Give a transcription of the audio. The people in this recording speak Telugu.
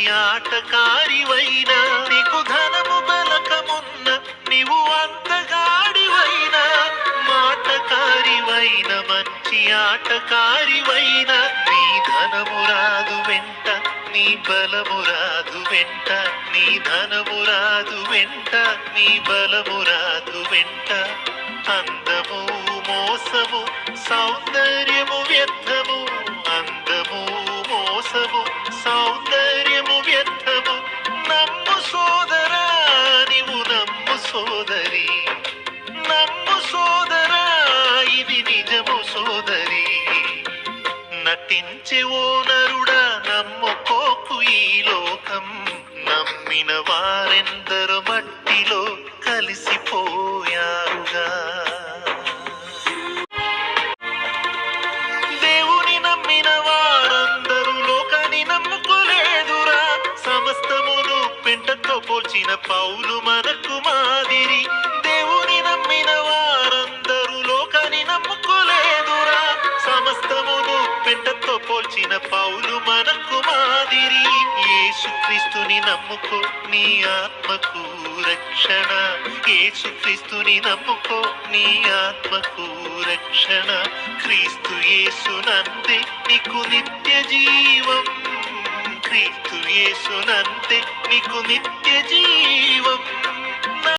ఆటకారివైనా, నీకు ధనము బలకమున్న నీవు అంతగాడివైనా, మాటకారివైన మంచి ఆటకారివైనా, నీ ధనము రాదు వెంట, నీ బలము రాదు వెంట, నీ ధనము రాదు వెంట, నీ బలము రాదు వెంట. అందము మోసము సౌందర్యము వ్యర్థము, అందము మోసము సౌందర్యము వ్యర్థము. నమ్ము సోదరా, నీవు నమ్ము సోదరి, నమ్ము సోదరా, ఇది నిజము సోదరి. నటించే ఓ నరుడా, నమ్ముకోకు ఈ లోకం, నమ్మిన వారెందరో మట్టిలో కలిసిపోయారుగా. దేవుని నమ్మిన వారందరూ లోకాన్ని నమ్ముకోలేదురా, సమస్తమును పెంటతో పోల్చిన పౌలు మనకు మాదిరి. దేవుని నమ్మిన వారందరూ లోకాన్ని నమ్ముకోలేదురా, సమస్తమును పెంటతో పోల్చిన పౌలు మనకు మాదిరి. యేసుక్రీస్తుని నమ్ముకో, నీ ఆత్మకు రక్షణ. యేసుక్రీస్తుని నమ్ముకో, నీ ఆత్మకు రక్షణ. క్రీస్తు యేసునందే నీకు నిత్య జీవం, క్రీస్తు యేసునందే నీకు నిత్య జీవం.